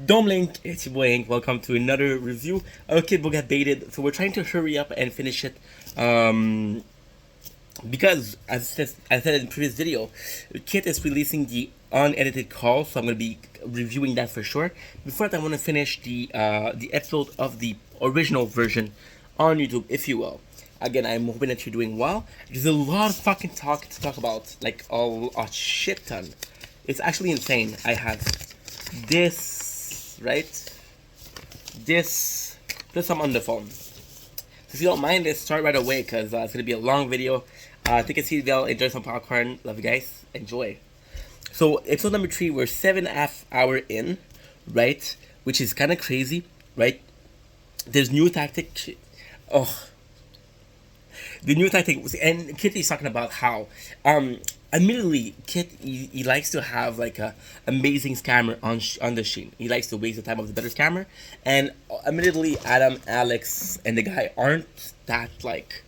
Dome Link, it's your boy Hank. Welcome to another review of Kitboga Baited. So we're trying to hurry up and finish it, because as I said in the previous video, Kit is releasing the unedited call, so I'm gonna be reviewing that for sure. Before that, I want to finish the episode of the original version on YouTube, if you will. Again, I'm hoping that you're doing well. There's a lot of fucking talk to talk about, like a shit ton. It's actually insane. I have this, right? This, plus I'm on the phone. So if you don't mind, let's start right away because it's going to be a long video. Take a seat, enjoy some popcorn. Love you guys. Enjoy. So episode number 3, we're 7.5 hours in, right? Which is kind of crazy, right? There's new tactic. Oh, the new tactic was, and Kit is talking about how, admittedly, Kit he likes to have like a amazing scammer on the scene. He likes to waste the time of the better scammer, and admittedly, Adam, Alex, and the guy aren't that like.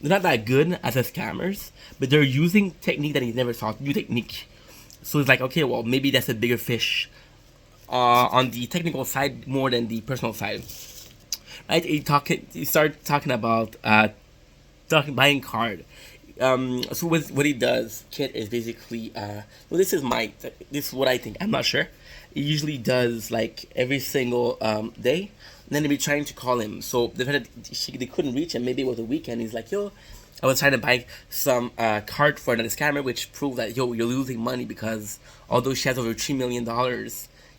They're not that good as a scammers, but they're using technique that he never saw. New technique. So it's like, okay, well, maybe that's a bigger fish on the technical side more than the personal side. Right? He started talking about buying card. So what he does, Kit, is basically well, this is what I think. I'm not sure. He usually does like every single day. And then they be trying to call him. So the fact that they couldn't reach him, maybe it was a weekend. He's like, yo, I was trying to buy some card for another scammer, which proved that, yo, you're losing money because although she has over $3 million,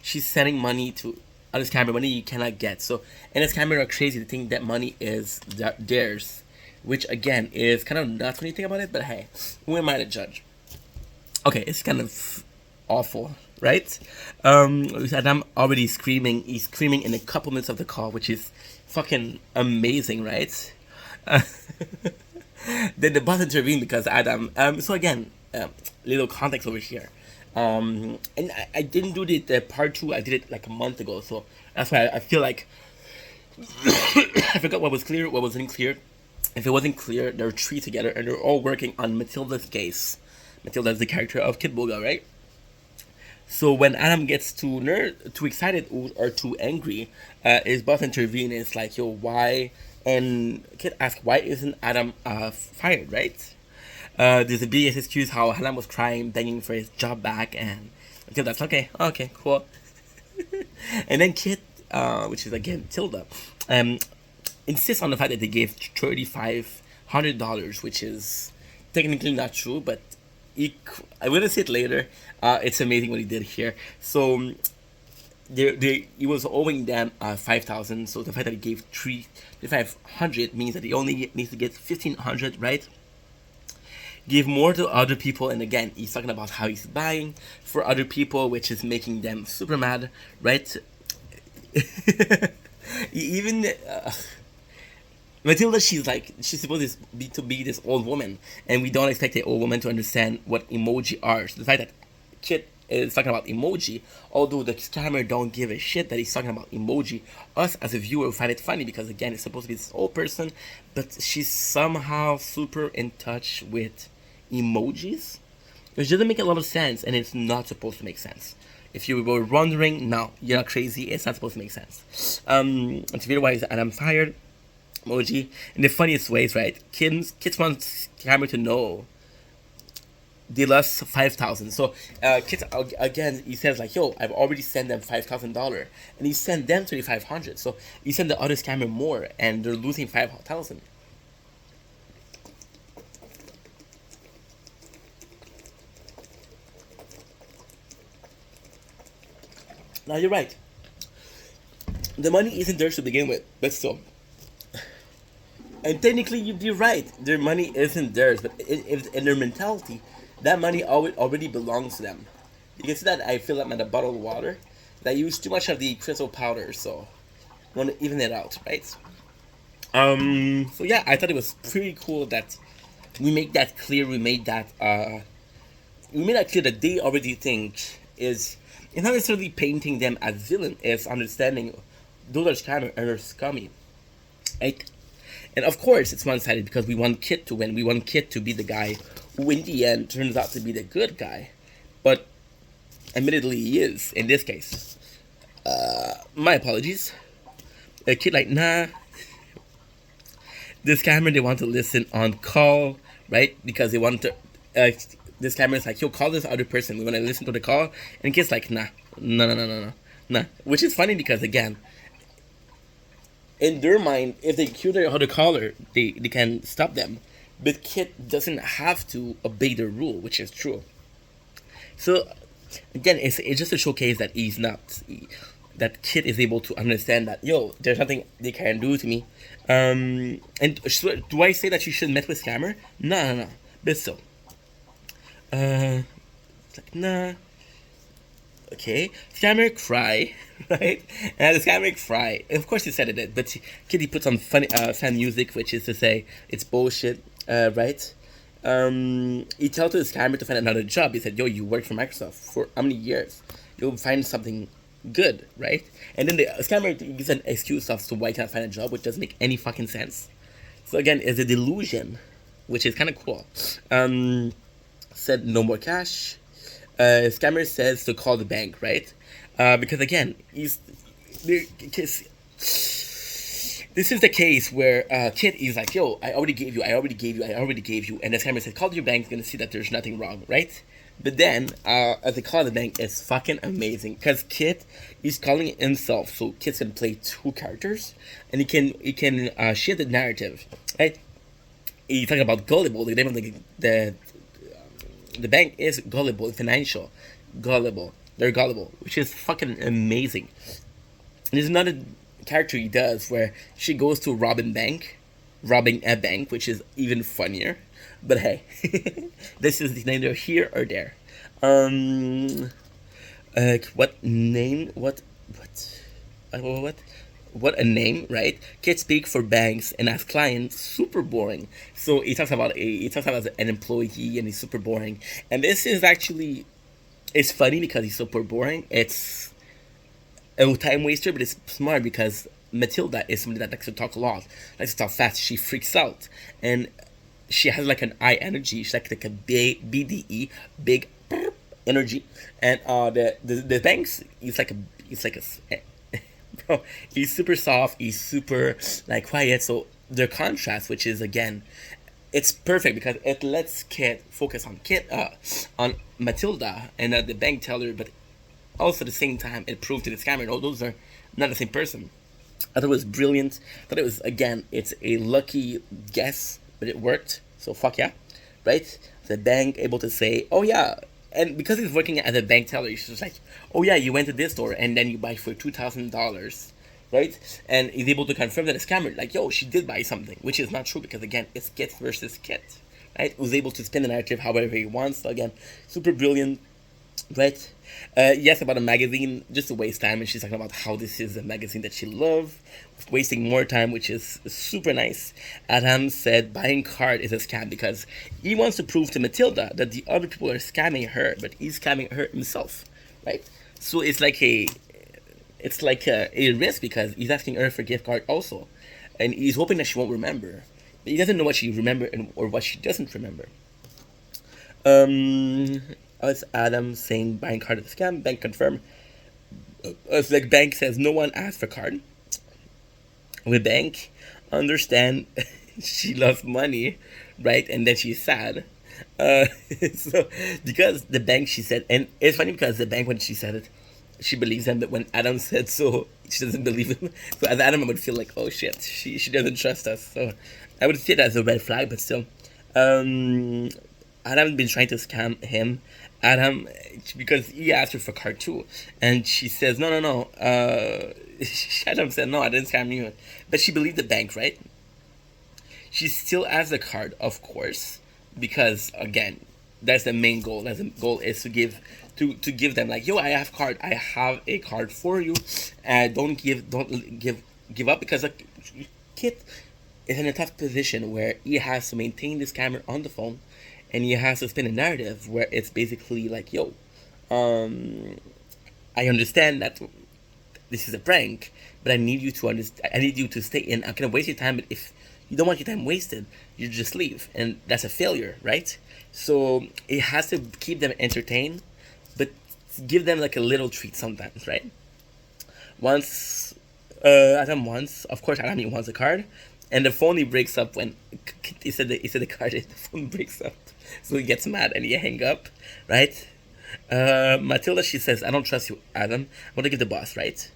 she's sending money to other scammer, money you cannot get. So, and the scammer are crazy to think that money is theirs, which again is kind of nuts when you think about it. But hey, who am I to judge? Okay, it's kind of awful, right? Adam already screaming. He's screaming in a couple minutes of the call, which is fucking amazing, right? Then the boss intervened because Adam. So again, little context over here. And I didn't do the part 2. I did it like a month ago, so that's why I feel like I forgot what was clear, what wasn't clear. If it wasn't clear, there are 3 together, and they're all working on Matilda's case. Matilda's the character of Kitboga, right? So when Adam gets too excited or too angry, his boss intervenes. It's like, yo, why? And Kit asks, why isn't Adam fired, right? There's a big excuse how Adam was crying, begging for his job back, and until that's okay, cool. And then Kit, which is again Tilda, insists on the fact that they gave $3,500, which is technically not true, but I will say it later. It's amazing what he did here. So he was owing them $5,000. So the fact that he gave $3,500 means that he only needs to get $1,500, right? Give more to other people, and again, he's talking about how he's buying for other people, which is making them super mad, right? Even Matilda, she's supposed to be this old woman, and we don't expect the old woman to understand what emoji are. So the fact that Kit is talking about emoji, although the scammer don't give a shit that he's talking about emoji, us as a viewer find it funny because again, it's supposed to be this old person, but she's somehow super in touch with emojis, which doesn't make a lot of sense, and it's not supposed to make sense. If you were wondering, no, you're not crazy. It's not supposed to make sense. It's video wise, and I'm fired. Emoji in the funniest ways, right? Kids wants camera to know they lost $5,000. So kids again, he says like, yo, I've already sent them $5,000, and he sent them $3,500. So he sent the other scammer more, and they're losing $5,000. Now you're right. The money isn't theirs to begin with, but still. And technically, you'd be right. Their money isn't theirs, but in their mentality, that money already belongs to them. You can see that I fill up my bottle of water. And I use too much of the crystal powder, so I want to even it out, right? So yeah, I thought it was pretty cool that we make that clear. We made that clear that they already think is. It's not necessarily painting them as villain. It's understanding those are scammer and they're scummy, right? And of course, it's one-sided because we want Kit to win. We want Kit to be the guy who, in the end, turns out to be the good guy. But admittedly, he is in this case. My apologies. A kid like, nah, this camera they want to listen on call, right? Because they want to. This camera is like, yo, call this other person. We want to listen to the call, and kid's like, nah, no, no, no, no, no, nah. Which is funny because again, in their mind, if they cue their other caller, they can stop them. But kid doesn't have to obey the rule, which is true. So again, it's just a showcase that he's not. That kid is able to understand that yo, there's nothing they can do to me. And so, do I say that you should met with scammer? No, no, no. But still, it's like nah. Okay, scammer cry, right? And the scammer cry. Of course, he said it, but Kitty put some funny fan music, which is to say it's bullshit, right? He told the scammer to find another job. He said, "Yo, you worked for Microsoft for how many years? You'll find something good, right?" And then the scammer gives an excuse of to why he can't find a job, which doesn't make any fucking sense. So again, it's a delusion, which is kind of cool. Said no more cash. Scammer says to call the bank, right? Because again, this is the case where kid is like, yo, I already gave you, and the scammer said, call your bank, gonna see that there's nothing wrong, right? But then, as they call the bank, it's fucking amazing because Kit is calling himself, so Kit's gonna play two characters, and he can share the narrative, right? He's talking about Gullible. The name of the bank is Gullible Financial, Gullible. They're gullible, which is fucking amazing. And there's another character he does where she goes to robbing a bank, which is even funnier. But hey, this is neither here or there. What name? What a name, right? Kids speak for banks and as clients, super boring. So he talks about an employee and he's super boring. And this is actually, it's funny because he's super boring. It's a time waster, but it's smart because Matilda is somebody that likes to talk a lot, likes to talk fast. She freaks out, and she has like an I energy. She's like a big BDE, big energy. And the banks, he's like a bro, he's super soft. He's super like quiet. So their contrast, which is again, it's perfect because it lets Kit focus on Matilda and the bank teller, but also at the same time it proved to the scammer, no, those are not the same person. I thought it was brilliant. I thought it was, again, it's a lucky guess, but it worked. So fuck yeah, right? The bank able to say, oh yeah, and because he's working as a bank teller, he's just like, oh yeah, you went to this store and then you buy for $2,000, right? And he's able to confirm that the scammer, like, yo, she did buy something, which is not true because again, it's Kit versus Kit, right? Who's able to spin the narrative however he wants. So again, super brilliant, right? Yes, about a magazine, just to waste time, and she's talking about how this is a magazine that she loves, wasting more time, which is super nice. Adam said buying card is a scam because he wants to prove to Matilda that the other people are scamming her, but he's scamming her himself, right? So it's like a risk because he's asking her for gift card also, and he's hoping that she won't remember, but he doesn't know what she remember or what she doesn't remember. It's Adam saying buying card is a scam. Bank confirm. It's like bank says no one asked for card. With bank understand she loves money, right? And then she's sad. So because the bank, she said, and it's funny because the bank, when she said it, she believes him, but when Adam said so, she doesn't believe him. So as Adam, I would feel like, oh shit, she doesn't trust us. So I would see it as a red flag, but still. Adam been trying to scam him. Adam, because he asked her for card too, and she says no. Adam said no, I didn't scam you, but she believed the bank, right? She still has the card, of course, because again, that's the main goal. That's the goal is to give them like, yo, I have card, I have a card for you, and don't give up because like, Kit is in a tough position where he has to maintain this camera on the phone. And he has to spin a narrative where it's basically like, yo, I understand that this is a prank, but I need you to understand. I need you to stay in. I'm gonna waste your time, but if you don't want your time wasted, you just leave, and that's a failure, right? So it has to keep them entertained, but give them like a little treat sometimes, right? Once, Adam wants, of course, Adam wants a card, and the phone he breaks up when he said the card, the phone breaks up, so he gets mad and he hang up, right? Matilda, she says, I don't trust you, Adam. I want to give the boss, right?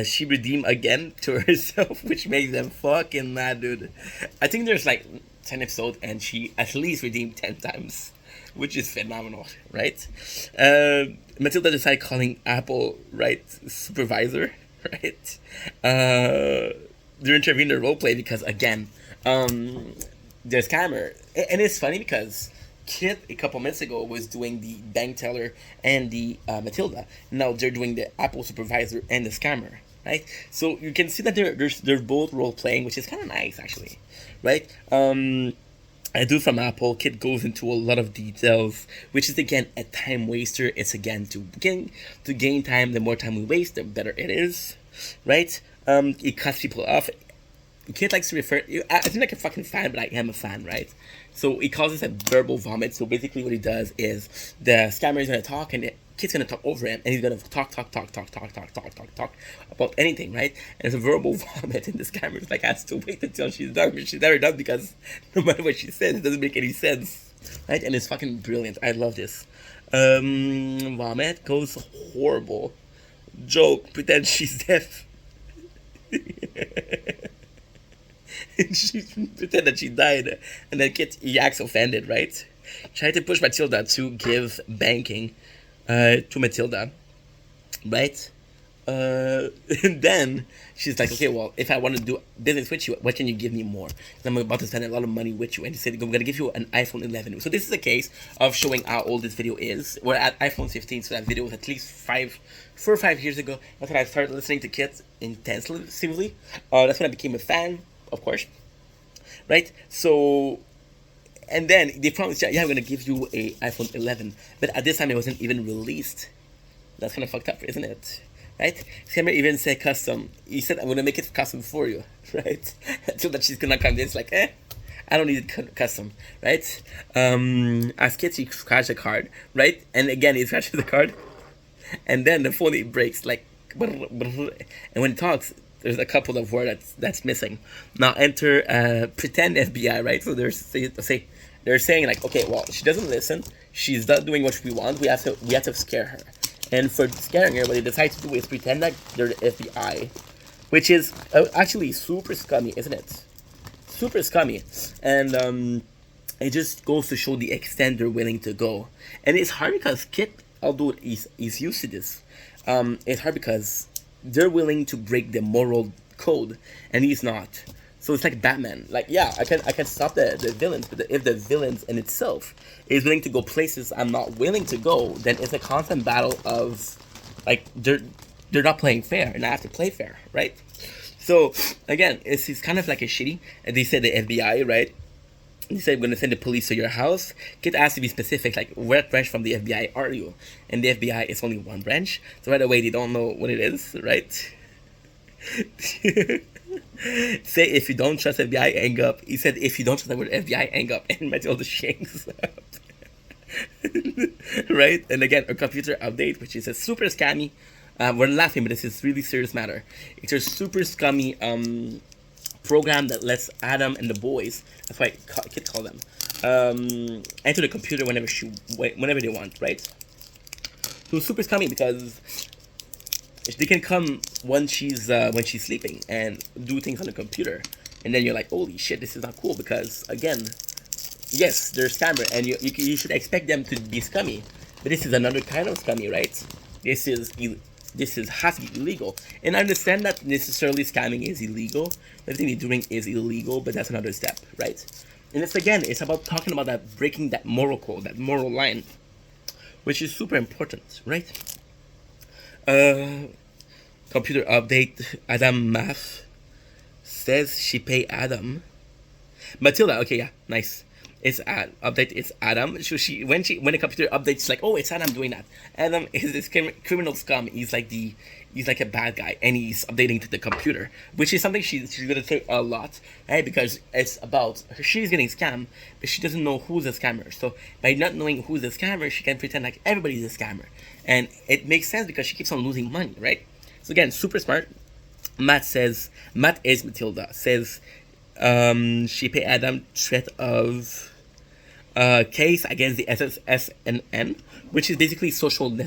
She redeemed again to herself, which makes them fucking mad, dude. I think there's like 10 episodes and she at least redeemed 10 times, which is phenomenal, right? Matilda decided calling Apple, right, supervisor, right? They're interviewing the roleplay because, again, the scammer. And it's funny because Kit a couple minutes ago was doing the bank teller and the Matilda. Now they're doing the Apple supervisor and the scammer, right? So you can see that they're both role playing, which is kind of nice actually, right? I do from Apple. Kit goes into a lot of details, which is again a time waster. It's again to gain time. The more time we waste, the better it is, right? It cuts people off. Kid likes to refer. I think like a fucking fan, but I am a fan, right? So he calls this a verbal vomit. So basically, what he does is the scammer is gonna talk, and the kid's gonna talk over him, and he's gonna talk about anything, right? And it's a verbal vomit, and the scammer like has to wait until she's done, but she's never done because no matter what she says, it doesn't make any sense, right? And it's fucking brilliant. I love this. Vomit goes horrible. Joke. Pretend she's deaf. And she pretend that she died, and then Kit he acts offended, right? Tried to push Matilda to give banking to Matilda, right? And then she's like, okay, well, if I want to do business with you, what can you give me more? 'Cause I'm about to spend a lot of money with you. And he said, I'm going to give you an iPhone 11. So this is a case of showing how old this video is. We're at iPhone 15, so that video was at least 4 or 5 years ago. That's when I started listening to Kit intensively. That's when I became a fan, of course, right? So, and then they promised, yeah, we're going to give you a iPhone 11. But at this time, it wasn't even released. That's kind of fucked up, isn't it? Right? Scammer even said custom. He said, I'm going to make it custom for you, right? So that she's going to convince, like, I don't need it custom, right? As Kit, he scratched the card, right? And again, he scratches the card. And then the phone, it breaks, like, and when it talks, there's a couple of words that's missing. Now enter pretend FBI, right? So they're saying like, okay, well, she doesn't listen. She's not doing what we want. We have to scare her. And for scaring her, what they decide to do is pretend like they're the FBI, which is actually super scummy, isn't it? Super scummy. And it just goes to show the extent they're willing to go. And it's hard because Kit, although he's used to this, it's hard because they're willing to break the moral code, and he's not. So it's like Batman. Like, yeah, I can stop the villains, but if the villains in itself is willing to go places I'm not willing to go, then it's a constant battle of, like, they're not playing fair, and I have to play fair, right? So again, it's kind of like a shitty. And they said the FBI, right? He said, we're going to send the police to your house. Kid asked to be specific, like, what branch from the FBI are you? And the FBI is only one branch. So right away, they don't know what it is, right? Say, if you don't trust FBI, hang up. He said, if you don't trust the word FBI, hang up. And Matilda shanks up. Right? And again, a computer update, which is a super scammy. We're laughing, but this is really serious matter. It's a super scummy program that lets Adam and the boys, that's why Kit call them, enter the computer whenever they want, right? So super scummy because they can come when she's sleeping and do things on the computer, and then you're like, holy shit, this is not cool, because again, yes, they're scammer, and you should expect them to be scummy, but this is another kind of scummy, right? This has to be illegal. And I understand that necessarily scamming is illegal. Everything they're doing is illegal, but that's another step, right? And it's about talking about that, breaking that moral code, that moral line, which is super important, right? Computer update. Adam Math says she pay Adam. Matilda, okay, yeah, nice. It's update. It's Adam. So when the computer updates, like, oh, it's Adam doing that. Adam is this criminal scum. He's like a bad guy, and he's updating to the computer, which is something she's gonna say a lot, right? Because it's about she's getting scammed, but she doesn't know who's a scammer. So by not knowing who's a scammer, she can pretend like everybody's a scammer, And it makes sense because she keeps on losing money, right? So again, super smart. Matt is Matilda, says she paid Adam threat of case against the SSN, which is basically social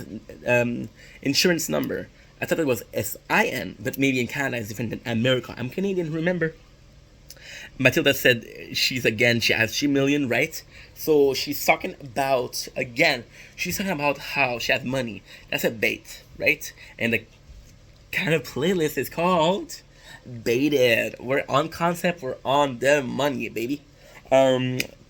insurance number. I thought it was SIN, but maybe in Canada it's different than America. I'm Canadian, remember? Matilda said she has 3 million, right? So she's talking about, again, she's talking about how she has money. That's a bait, right? And the kind of playlist is called Baited. We're on concept, we're on the money, baby.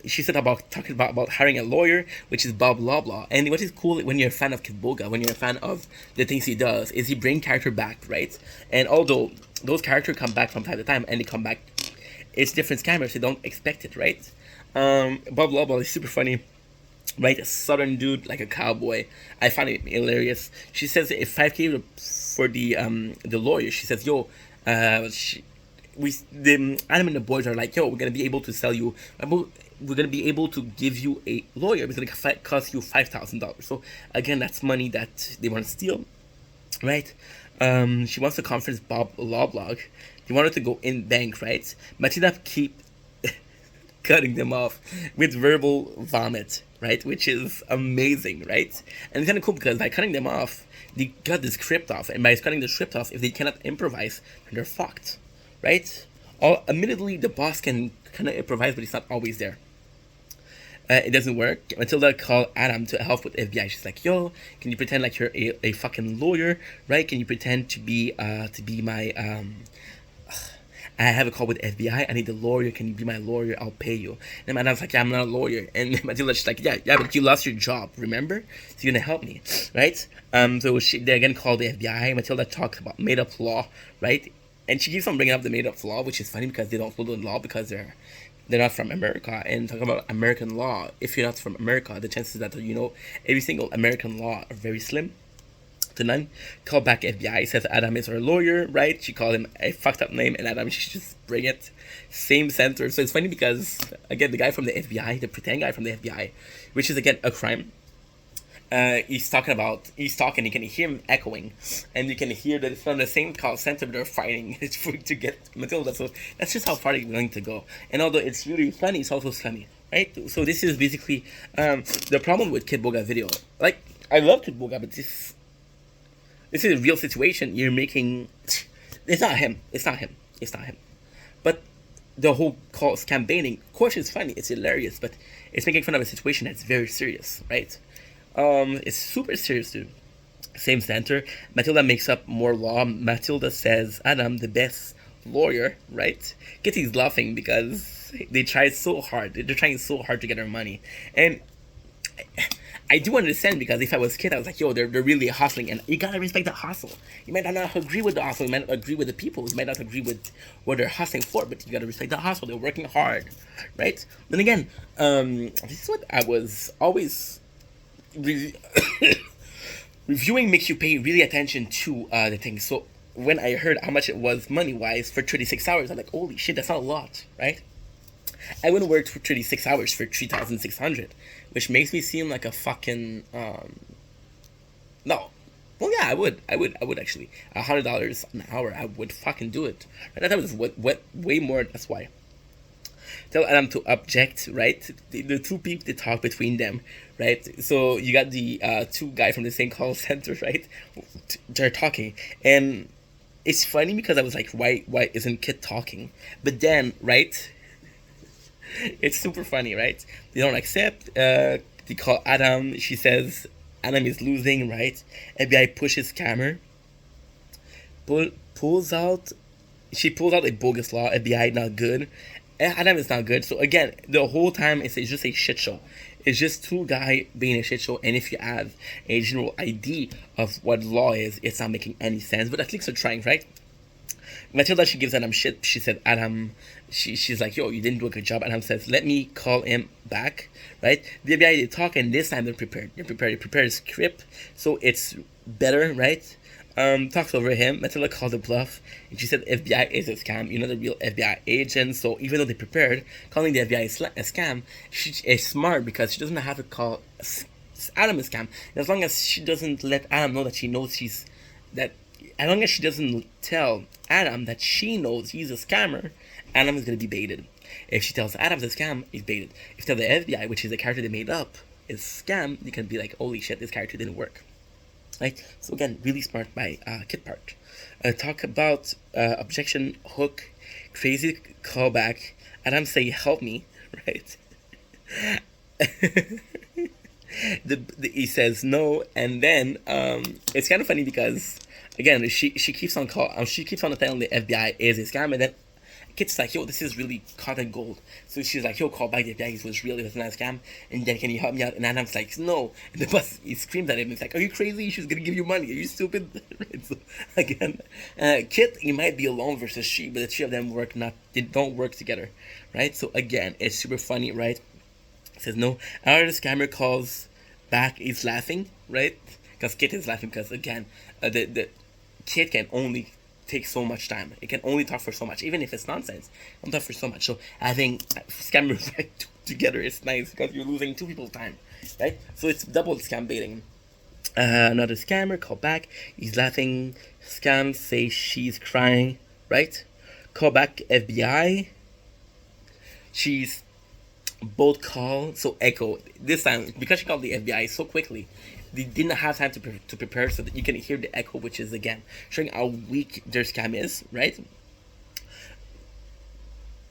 She said talking about hiring a lawyer, which is blah blah blah. And what is cool when you're a fan of kitboga, when you're a fan of the things he does, is he bring character back, right? And although those characters come back from time to time, and they come back, it's different scammers, so don't expect it, right? Blah blah blah is super funny, right? A southern dude like a cowboy. I find it hilarious. She says if 5K for the lawyer. She says, yo, Adam and the boys are like, yo, we're gonna be able to sell you. We're gonna be able to give you a lawyer. It's gonna cost you $5,000. So again, that's money that they want to steal, right? She wants to conference Bob Law Blog. They wanted to go in bank, right? Matilda keep cutting them off with verbal vomit, right? Which is amazing, right? And it's kind of cool because by cutting them off, they got the script off, and by cutting the script off, if they cannot improvise, they're fucked, right? Admittedly, the boss can kind of improvise, but he's not always there. It doesn't work. Matilda called Adam to help with FBI. She's like, yo, can you pretend like you're a fucking lawyer, right? Can you pretend to be my I have a call with FBI. I need a lawyer. Can you be my lawyer? I'll pay you. And Adam's like, yeah, I'm not a lawyer. And Matilda's just like, yeah, but you lost your job, remember? So you're gonna help me, right? So they again called the FBI. Matilda talks about made up law, right? And she keeps on bringing up the made up law, which is funny because they don't follow the law because they're not from America. And talking about American law, if you're not from America, the chances that you know every single American law are very slim to none. Call back FBI, says Adam is her lawyer, right? She called him a fucked up name, and Adam, she just bring it. Same center. So it's funny because, again, the guy from the FBI, the pretend guy from the FBI, which is, again, a crime. He's talking, you can hear him echoing, and you can hear that it's from the same call center they're fighting to get Matilda. So that's just how far they're going to go. And although it's really funny, it's also scummy, right? So this is basically the problem with kitboga video. Like, I love kitboga, but this is a real situation. You're making, it's not him. But the whole call campaigning, of course, it's funny, it's hilarious, but it's making fun of a situation that's very serious, right? It's super serious, dude. Same center. Matilda makes up more law. Matilda says Adam, the best lawyer, right? Kitty's laughing because they tried so hard. They're trying so hard to get her money. And I do understand because if I was a kid, I was like, yo, they're really hustling, and you gotta respect the hustle. You might not agree with the hustle, you might not agree with the people, you might not agree with what they're hustling for, but you gotta respect the hustle. They're working hard, right? Then again, this is what I was always reviewing makes you pay really attention to the thing. So when I heard how much it was money-wise for 36 hours, I'm like, holy shit, that's not a lot, right? I wouldn't work for 36 hours for 3,600, which makes me seem like a fucking, no. Well, yeah, I would actually. $100 an hour, I would fucking do it. And I thought it was way more, that's why. Tell Adam to object, right? The two people, they talk between them, right? So you got the two guys from the same call center, right? They're talking, and it's funny because I was like, why isn't Kit talking? But then, right? It's super funny, right? They don't accept. They call Adam. She says Adam is losing, right? FBI pushes camera. Pulls out a bogus law. FBI not good. Adam is not good. So again, the whole time it's just a shit show. It's just two guys being a shit show. And if you have a general idea of what law is, it's not making any sense. But at least they're trying, right? Matilda, she gives Adam shit. She said, Adam, she's like, yo, you didn't do a good job. Adam says, let me call him back, right? The FBI, they talk, and this time they're prepared. They prepare a script, so it's better, right? Talks over him. Matilda called a bluff, and she said FBI is a scam. You're not a real FBI agent. So even though they prepared, calling the FBI a scam, she is smart because she doesn't have to call Adam a scam. As long as she doesn't let Adam know that she knows she's that. As long as she doesn't tell Adam that she knows he's a scammer, Adam is gonna be baited. If she tells Adam's a scam, he's baited. If you tell the FBI, which is the character they made up, is scam, you can be like, holy shit, this character didn't work. Right? So again, really smart by Kit Park. Talk about objection, hook, crazy callback. Adam say, help me, right? He says no, and then it's kind of funny because again she keeps on telling the FBI is a scam, and then Kit's like, yo, this is really content gold. So she's like, yo, call back the FBI, it was real, it was not a scam, and then can you help me out? And Adam's like, no. And the boss, he screams at him, he's like, are you crazy? She's gonna give you money, are you stupid? Right, so again, Kit, he might be alone versus she, but the three of them don't work together, right? So again, it's super funny, right? He says no. Another scammer calls back, he's laughing, right? Because Kit is laughing because again, the Kit can only take so much time. It can only talk for so much, even if it's nonsense. It can talk for so much. So having scammers together is nice because you're losing two people's time, right? So it's double scam baiting. Another scammer call back. He's laughing. Scam say she's crying, right? Call back FBI. She's both call, so echo this time because she called the FBI so quickly. They didn't have time to prepare so that you can hear the echo, which is again showing how weak their scam is, right?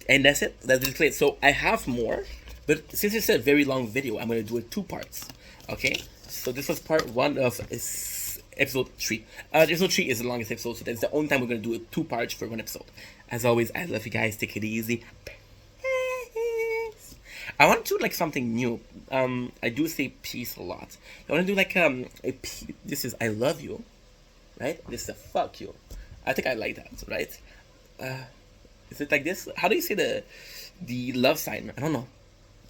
And that's it. That's basically it. So I have more, but since it's a very long video, I'm gonna do it 2 parts. Okay. So this was part 1 of episode 3. Episode 3 is the longest episode, so that's the only time we're gonna do it 2 parts for 1 episode. As always, I love you guys. Take it easy. I want to do like something new. I do say peace a lot. I want to do like this is I love you, right? This is a fuck you. I think I like that, right? Is it like this? How do you say the love sign? I don't know.